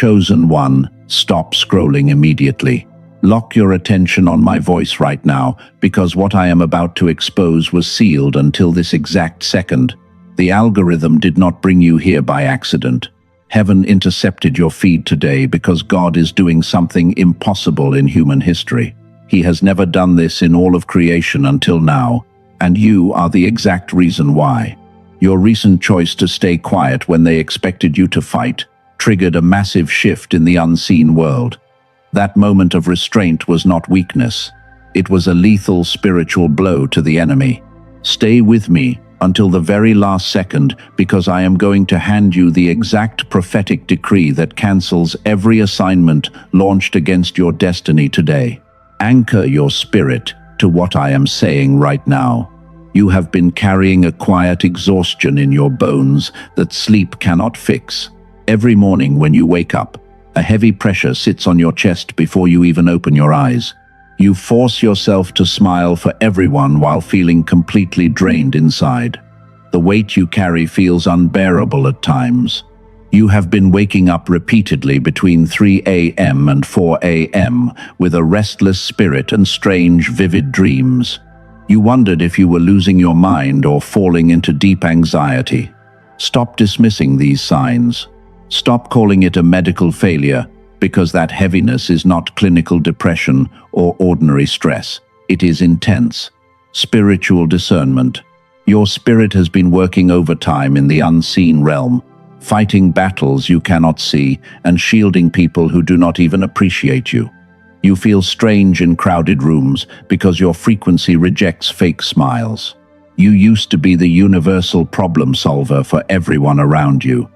chosen one, stop scrolling immediately. Lock your attention on my voice right now, because what I am about to expose was sealed until this exact second. The algorithm did not bring you here by accident. Heaven intercepted your feed today because God is doing something impossible in human history. He has never done this in all of creation until now, and you are the exact reason why. Your recent choice to stay quiet when they expected you to fight triggered a massive shift in the unseen world. That moment of restraint was not weakness. It was a lethal spiritual blow to the enemy. Stay with me until the very last second, because I am going to hand you the exact prophetic decree that cancels every assignment launched against your destiny today. Anchor your spirit to what I am saying right now. You have been carrying a quiet exhaustion in your bones that sleep cannot fix. Every morning when you wake up, a heavy pressure sits on your chest before you even open your eyes. You force yourself to smile for everyone while feeling completely drained inside. The weight you carry feels unbearable at times. You have been waking up repeatedly between 3 a.m. and 4 a.m. with a restless spirit and strange, vivid dreams. You wondered if you were losing your mind or falling into deep anxiety. Stop dismissing these signs. Stop calling it a medical failure, because that heaviness is not clinical depression or ordinary stress. It is intense, spiritual discernment. Your spirit has been working overtime in the unseen realm, fighting battles you cannot see and shielding people who do not even appreciate you. You feel strange in crowded rooms because your frequency rejects fake smiles. You used to be the universal problem solver for everyone around you,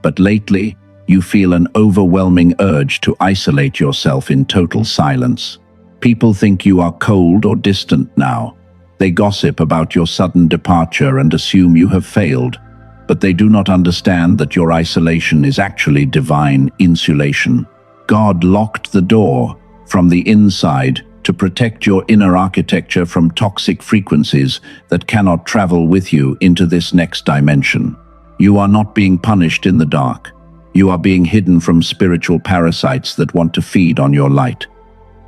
but lately, you feel an overwhelming urge to isolate yourself in total silence. People think you are cold or distant now. They gossip about your sudden departure and assume you have failed, but they do not understand that your isolation is actually divine insulation. God locked the door from the inside to protect your inner architecture from toxic frequencies that cannot travel with you into this next dimension. You are not being punished in the dark. You are being hidden from spiritual parasites that want to feed on your light.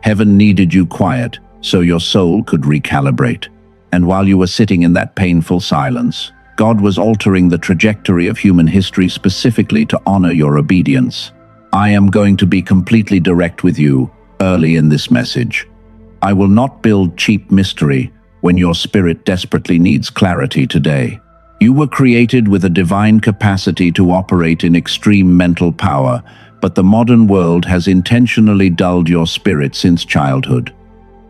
Heaven needed you quiet so your soul could recalibrate. And while you were sitting in that painful silence, God was altering the trajectory of human history specifically to honor your obedience. I am going to be completely direct with you early in this message. I will not build cheap mystery when your spirit desperately needs clarity today. You were created with a divine capacity to operate in extreme mental power, but the modern world has intentionally dulled your spirit since childhood.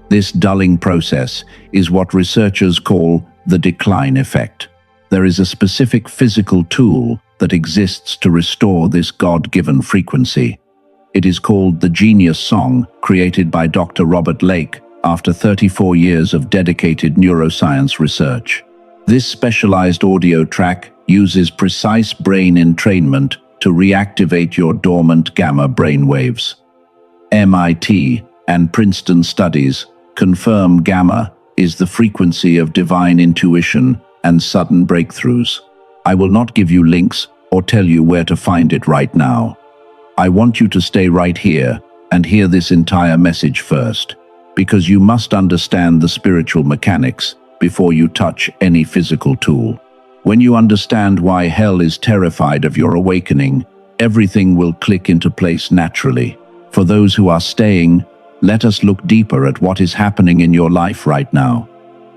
This dulling process is what researchers call the decline effect. There is a specific physical tool that exists to restore this God-given frequency. It is called the Genius Song, created by Dr. Robert Lake after 34 years of dedicated neuroscience research. This specialized audio track uses precise brain entrainment to reactivate your dormant gamma brainwaves. MIT and Princeton studies confirm gamma is the frequency of divine intuition and sudden breakthroughs. I will not give you links or tell you where to find it right now. I want you to stay right here and hear this entire message first, because you must understand the spiritual mechanics before you touch any physical tool. When you understand why hell is terrified of your awakening, everything will click into place naturally. For those who are staying, let us look deeper at what is happening in your life right now.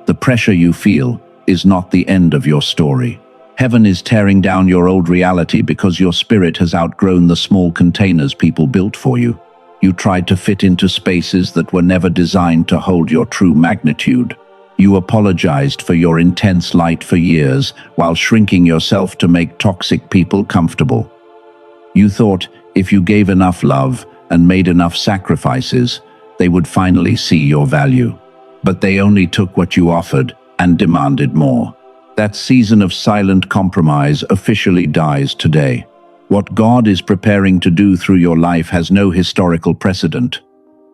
The pressure you feel is not the end of your story. Heaven is tearing down your old reality because your spirit has outgrown the small containers people built for you. You tried to fit into spaces that were never designed to hold your true magnitude. You apologized for your intense light for years while shrinking yourself to make toxic people comfortable. You thought if you gave enough love and made enough sacrifices, they would finally see your value. But they only took what you offered and demanded more. That season of silent compromise officially dies today. What God is preparing to do through your life has no historical precedent.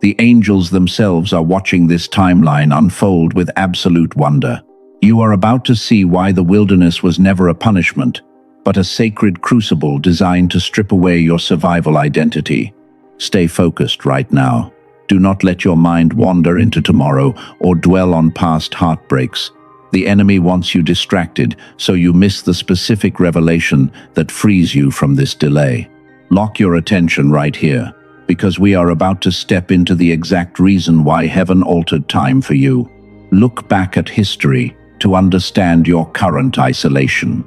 The angels themselves are watching this timeline unfold with absolute wonder. You are about to see why the wilderness was never a punishment, but a sacred crucible designed to strip away your survival identity. Stay focused right now. Do not let your mind wander into tomorrow or dwell on past heartbreaks. The enemy wants you distracted, so you miss the specific revelation that frees you from this delay. Lock your attention right here, because we are about to step into the exact reason why heaven altered time for you. Look back at history to understand your current isolation.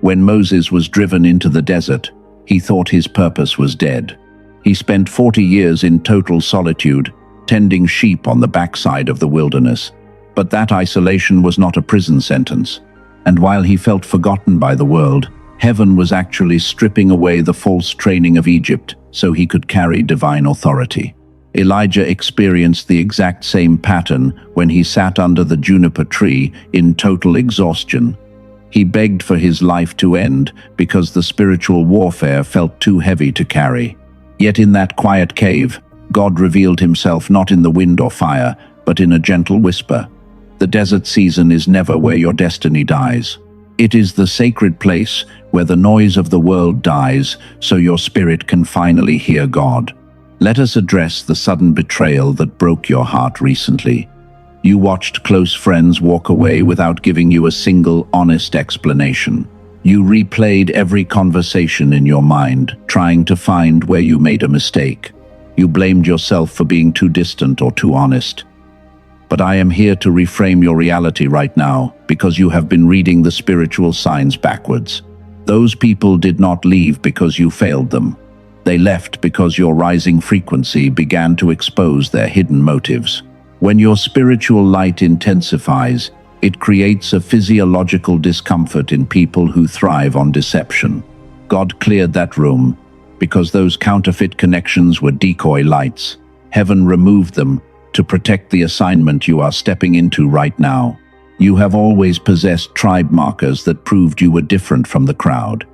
When Moses was driven into the desert, he thought his purpose was dead. He spent 40 years in total solitude, tending sheep on the backside of the wilderness. But that isolation was not a prison sentence. And while he felt forgotten by the world, heaven was actually stripping away the false training of Egypt so he could carry divine authority. Elijah experienced the exact same pattern when he sat under the juniper tree in total exhaustion. He begged for his life to end because the spiritual warfare felt too heavy to carry. Yet in that quiet cave, God revealed himself not in the wind or fire, but in a gentle whisper. The desert season is never where your destiny dies. It is the sacred place where the noise of the world dies, so your spirit can finally hear God. Let us address the sudden betrayal that broke your heart recently. You watched close friends walk away without giving you a single honest explanation. You replayed every conversation in your mind, trying to find where you made a mistake. You blamed yourself for being too distant or too honest. But I am here to reframe your reality right now, because you have been reading the spiritual signs backwards. Those people did not leave because you failed them. They left because your rising frequency began to expose their hidden motives. When your spiritual light intensifies, it creates a physiological discomfort in people who thrive on deception. God cleared that room because those counterfeit connections were decoy lights. Heaven removed them to protect the assignment you are stepping into right now. You have always possessed tribe markers that proved you were different from the crowd.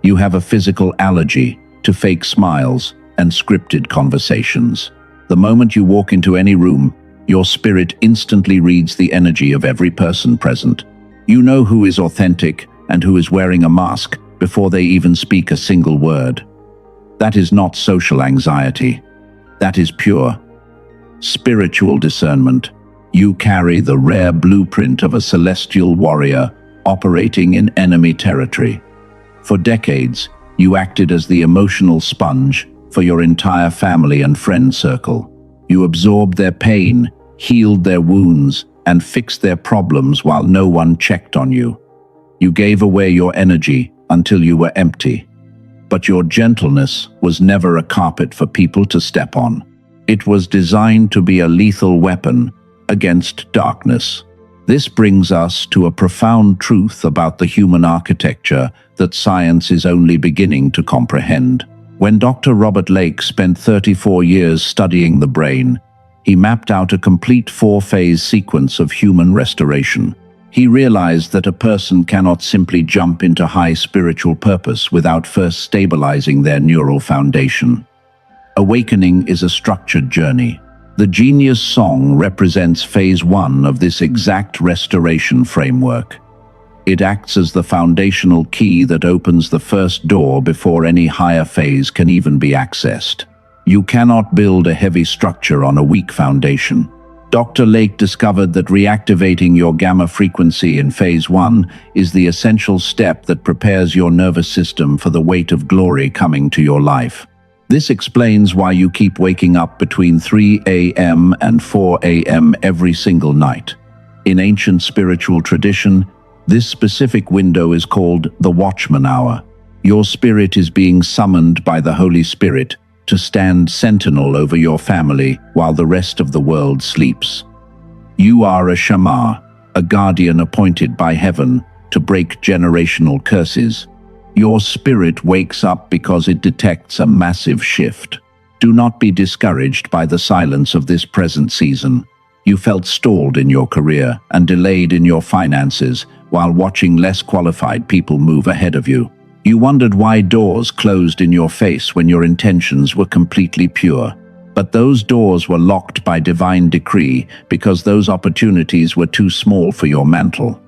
You have a physical allergy to fake smiles and scripted conversations. The moment you walk into any room, your spirit instantly reads the energy of every person present. You know who is authentic and who is wearing a mask before they even speak a single word. That is not social anxiety. That is pure spiritual discernment. You carry the rare blueprint of a celestial warrior operating in enemy territory. For decades, you acted as the emotional sponge for your entire family and friend circle. You absorbed their pain, healed their wounds, and fixed their problems while no one checked on you. You gave away your energy until you were empty. But your gentleness was never a carpet for people to step on. It was designed to be a lethal weapon against darkness. This brings us to a profound truth about the human architecture that science is only beginning to comprehend. When Dr. Robert Lake spent 34 years studying the brain, he mapped out a complete 4-phase sequence of human restoration. He realized that a person cannot simply jump into high spiritual purpose without first stabilizing their neural foundation. Awakening is a structured journey. The Genius Song represents phase 1 of this exact restoration framework. It acts as the foundational key that opens the first door before any higher phase can even be accessed. You cannot build a heavy structure on a weak foundation. Dr. Lake discovered that reactivating your gamma frequency in phase 1 is the essential step that prepares your nervous system for the weight of glory coming to your life. This explains why you keep waking up between 3 a.m. and 4 a.m. every single night. In ancient spiritual tradition, this specific window is called the Watchman Hour. Your spirit is being summoned by the Holy Spirit to stand sentinel over your family while the rest of the world sleeps. You are a Shammah, a guardian appointed by heaven to break generational curses. Your spirit wakes up because it detects a massive shift. Do not be discouraged by the silence of this present season. You felt stalled in your career and delayed in your finances while watching less qualified people move ahead of you. You wondered why doors closed in your face when your intentions were completely pure. But those doors were locked by divine decree because those opportunities were too small for your mantle.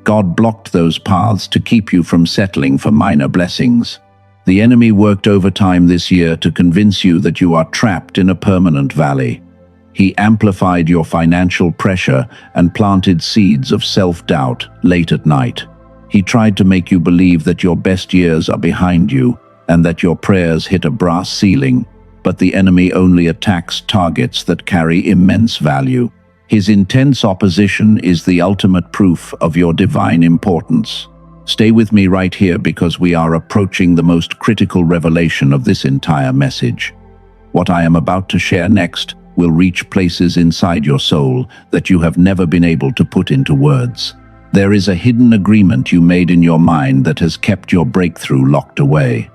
God blocked those paths to keep you from settling for minor blessings. The enemy worked overtime this year to convince you that you are trapped in a permanent valley. He amplified your financial pressure and planted seeds of self-doubt late at night. He tried to make you believe that your best years are behind you and that your prayers hit a brass ceiling, but the enemy only attacks targets that carry immense value. His intense opposition is the ultimate proof of your divine importance. Stay with me right here because we are approaching the most critical revelation of this entire message. What I am about to share next will reach places inside your soul that you have never been able to put into words. There is a hidden agreement you made in your mind that has kept your breakthrough locked away.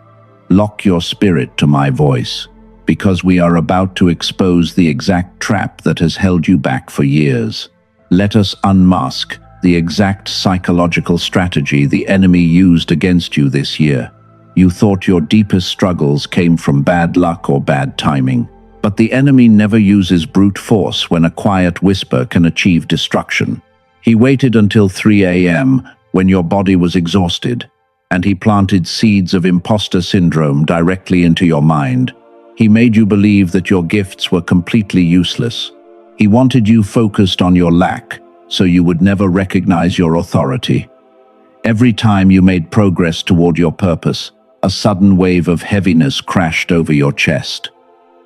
Lock your spirit to my voice, because we are about to expose the exact trap that has held you back for years. Let us unmask the exact psychological strategy the enemy used against you this year. You thought your deepest struggles came from bad luck or bad timing. But the enemy never uses brute force when a quiet whisper can achieve destruction. He waited until 3 a.m. when your body was exhausted, and he planted seeds of imposter syndrome directly into your mind. He made you believe that your gifts were completely useless. He wanted you focused on your lack, so you would never recognize your authority. Every time you made progress toward your purpose, a sudden wave of heaviness crashed over your chest.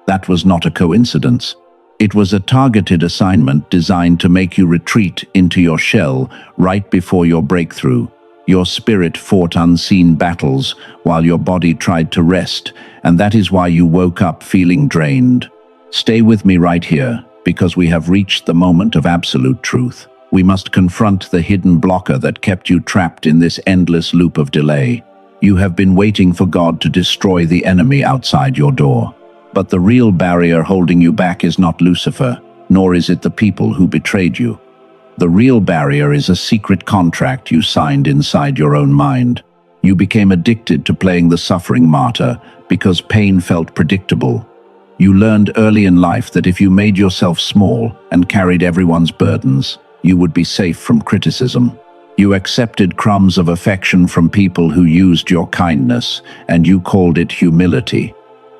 That was not a coincidence. It was a targeted assignment designed to make you retreat into your shell right before your breakthrough. Your spirit fought unseen battles while your body tried to rest, and that is why you woke up feeling drained. Stay with me right here, because we have reached the moment of absolute truth. We must confront the hidden blocker that kept you trapped in this endless loop of delay. You have been waiting for God to destroy the enemy outside your door. But the real barrier holding you back is not Lucifer, nor is it the people who betrayed you. The real barrier is a secret contract you signed inside your own mind. You became addicted to playing the suffering martyr because pain felt predictable. You learned early in life that if you made yourself small and carried everyone's burdens, you would be safe from criticism. You accepted crumbs of affection from people who used your kindness, and you called it humility.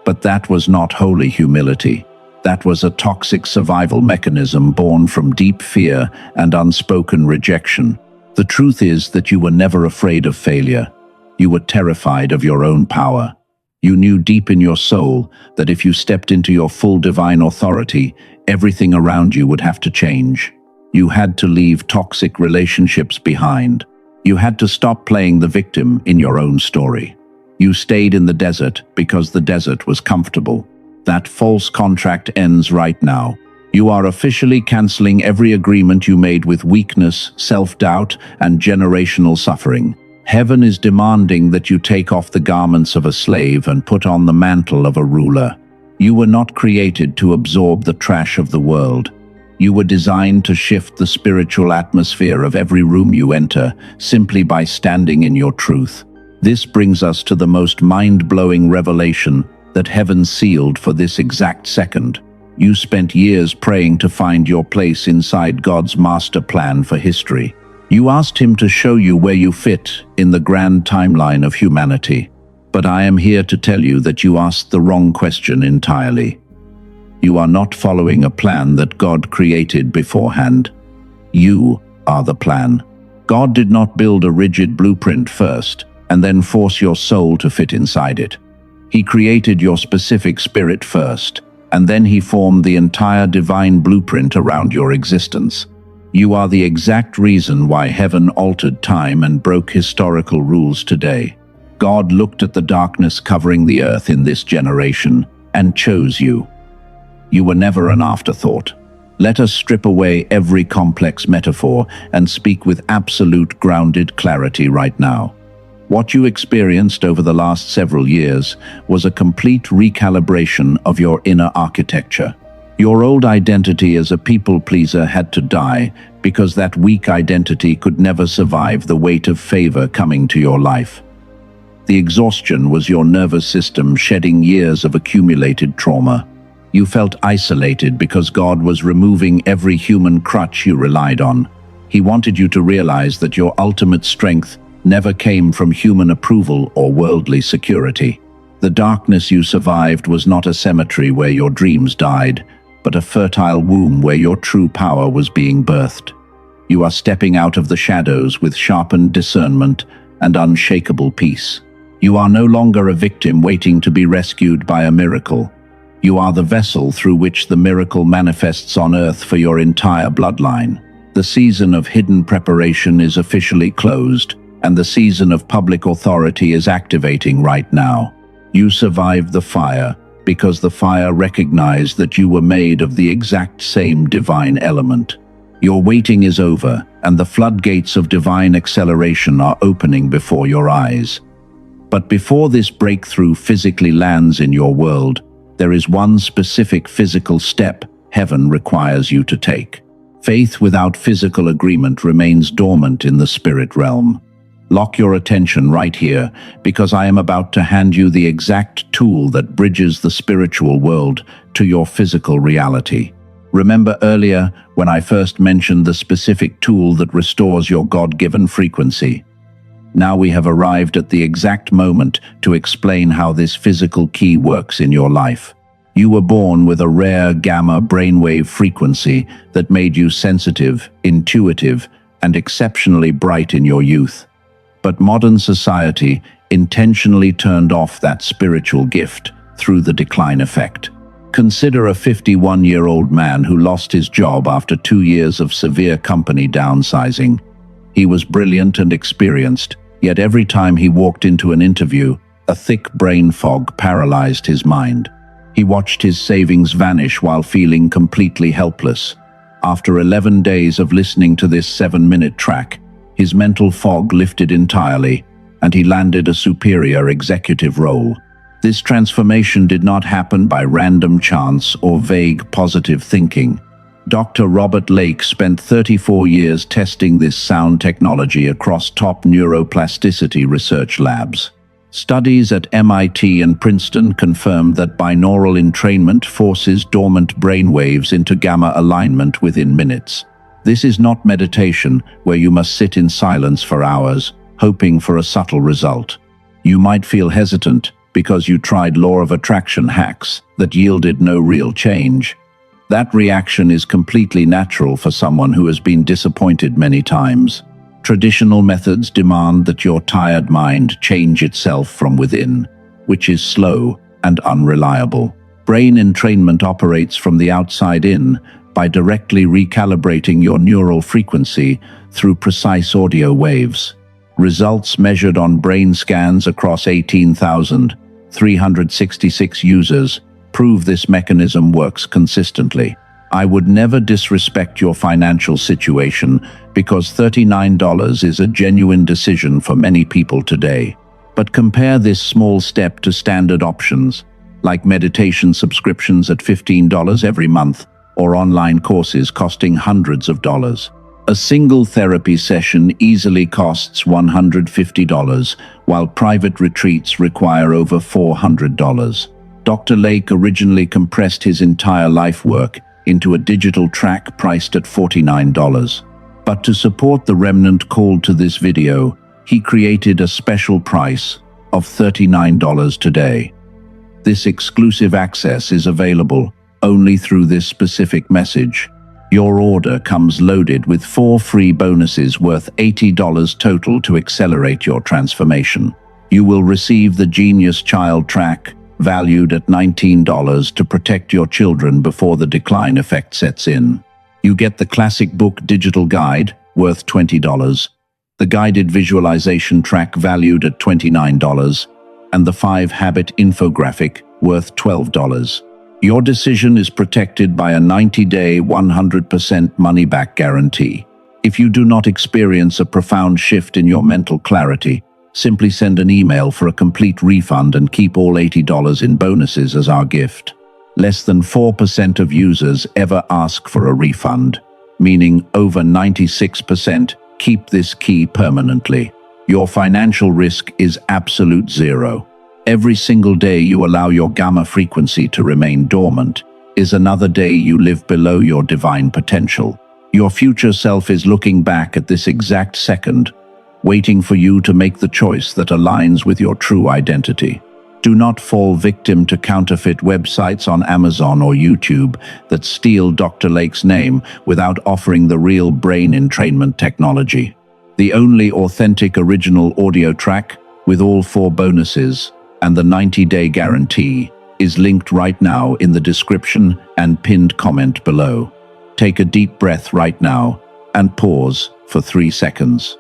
But that was not holy humility. That was a toxic survival mechanism born from deep fear and unspoken rejection. The truth is that you were never afraid of failure. You were terrified of your own power. You knew deep in your soul that if you stepped into your full divine authority, everything around you would have to change. You had to leave toxic relationships behind. You had to stop playing the victim in your own story. You stayed in the desert because the desert was comfortable. That false contract ends right now. You are officially canceling every agreement you made with weakness, self-doubt, and generational suffering. Heaven is demanding that you take off the garments of a slave and put on the mantle of a ruler. You were not created to absorb the trash of the world. You were designed to shift the spiritual atmosphere of every room you enter simply by standing in your truth. This brings us to the most mind-blowing revelation that heaven sealed for this exact second. You spent years praying to find your place inside God's master plan for history. You asked him to show you where you fit in the grand timeline of humanity. But I am here to tell you that you asked the wrong question entirely. You are not following a plan that God created beforehand. You are the plan. God did not build a rigid blueprint first and then force your soul to fit inside it. He created your specific spirit first, and then he formed the entire divine blueprint around your existence. You are the exact reason why heaven altered time and broke historical rules today. God looked at the darkness covering the earth in this generation and chose you. You were never an afterthought. Let us strip away every complex metaphor and speak with absolute grounded clarity right now. What you experienced over the last several years was a complete recalibration of your inner architecture. Your old identity as a people-pleaser had to die because that weak identity could never survive the weight of favor coming to your life. The exhaustion was your nervous system shedding years of accumulated trauma. You felt isolated because God was removing every human crutch you relied on. He wanted you to realize that your ultimate strength never came from human approval or worldly security. The darkness you survived was not a cemetery where your dreams died, but a fertile womb where your true power was being birthed. You are stepping out of the shadows with sharpened discernment and unshakable peace. You are no longer a victim waiting to be rescued by a miracle. You are the vessel through which the miracle manifests on earth for your entire bloodline. The season of hidden preparation is officially closed, and the season of public authority is activating right now. You survived the fire because the fire recognized that you were made of the exact same divine element. Your waiting is over, and the floodgates of divine acceleration are opening before your eyes. But before this breakthrough physically lands in your world, there is one specific physical step heaven requires you to take. Faith without physical agreement remains dormant in the spirit realm. Lock your attention right here, because I am about to hand you the exact tool that bridges the spiritual world to your physical reality. Remember earlier when I first mentioned the specific tool that restores your God-given frequency? Now we have arrived at the exact moment to explain how this physical key works in your life. You were born with a rare gamma brainwave frequency that made you sensitive, intuitive, and exceptionally bright in your youth. But modern society intentionally turned off that spiritual gift through the decline effect. Consider a 51-year-old man who lost his job after 2 years of severe company downsizing. He was brilliant and experienced, yet every time he walked into an interview, a thick brain fog paralyzed his mind. He watched his savings vanish while feeling completely helpless. After 11 days of listening to this 7-minute track, his mental fog lifted entirely, and he landed a superior executive role. This transformation did not happen by random chance or vague positive thinking. Dr. Robert Lake spent 34 years testing this sound technology across top neuroplasticity research labs. Studies at MIT and Princeton confirmed that binaural entrainment forces dormant brain waves into gamma alignment within minutes. This is not meditation, where you must sit in silence for hours, hoping for a subtle result. You might feel hesitant because you tried law of attraction hacks that yielded no real change. That reaction is completely natural for someone who has been disappointed many times. Traditional methods demand that your tired mind change itself from within, which is slow and unreliable. Brain entrainment operates from the outside in by directly recalibrating your neural frequency through precise audio waves. Results measured on brain scans across 18,366 users prove this mechanism works consistently. I would never disrespect your financial situation because $39 is a genuine decision for many people today. But compare this small step to standard options, like meditation subscriptions at $15 every month or online courses costing hundreds of dollars. A single therapy session easily costs $150, while private retreats require over $400. Dr. Lake originally compressed his entire life work into a digital track priced at $49. But to support the remnant called to this video, he created a special price of $39 today. This exclusive access is available only through this specific message. Your order comes loaded with 4 free bonuses worth $80 total to accelerate your transformation. You will receive the Genius Child Track, valued at $19 to protect your children before the decline effect sets in. You get the Classic Book Digital Guide, worth $20, the Guided Visualization Track valued at $29, and the 5 Habit Infographic, worth $12. Your decision is protected by a 90-day, 100% money-back guarantee. If you do not experience a profound shift in your mental clarity, simply send an email for a complete refund and keep all $80 in bonuses as our gift. Less than 4% of users ever ask for a refund, meaning over 96% keep this key permanently. Your financial risk is absolute zero. Every single day you allow your gamma frequency to remain dormant is another day you live below your divine potential. Your future self is looking back at this exact second, waiting for you to make the choice that aligns with your true identity. Do not fall victim to counterfeit websites on Amazon or YouTube that steal Dr. Lake's name without offering the real brain entrainment technology. The only authentic original audio track, with all 4 bonuses and the 90-day guarantee, is linked right now in the description and pinned comment below. Take a deep breath right now and pause for 3 seconds.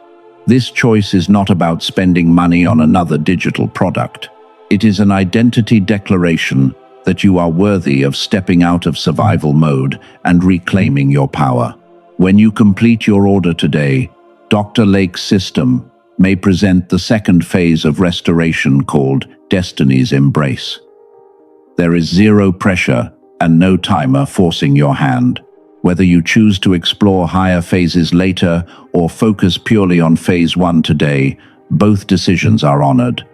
This choice is not about spending money on another digital product. It is an identity declaration that you are worthy of stepping out of survival mode and reclaiming your power. When you complete your order today, Dr. Lake's system may present the second phase of restoration called Destiny's Embrace. There is 0 pressure and no timer forcing your hand. Whether you choose to explore higher phases later or focus purely on phase 1 today, both decisions are honored.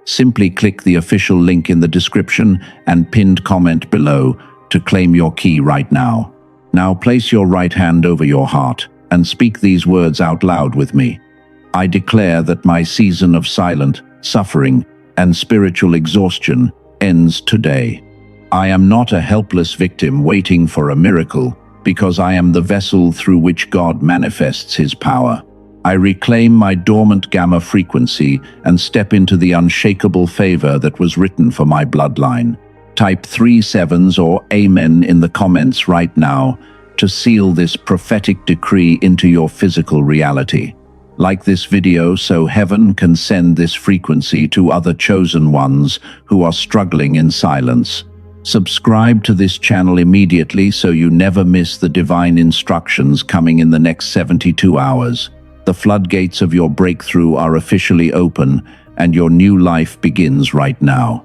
Simply click the official link in the description and pinned comment below to claim your key right now. Now place your right hand over your heart and speak these words out loud with me. I declare that my season of silent suffering and spiritual exhaustion ends today. I am not a helpless victim waiting for a miracle, because I am the vessel through which God manifests his power. I reclaim my dormant gamma frequency and step into the unshakable favor that was written for my bloodline. Type 3 sevens or Amen in the comments right now to seal this prophetic decree into your physical reality. Like this video so heaven can send this frequency to other chosen ones who are struggling in silence. Subscribe to this channel immediately so you never miss the divine instructions coming in the next 72 hours. The floodgates of your breakthrough are officially open, and your new life begins right now.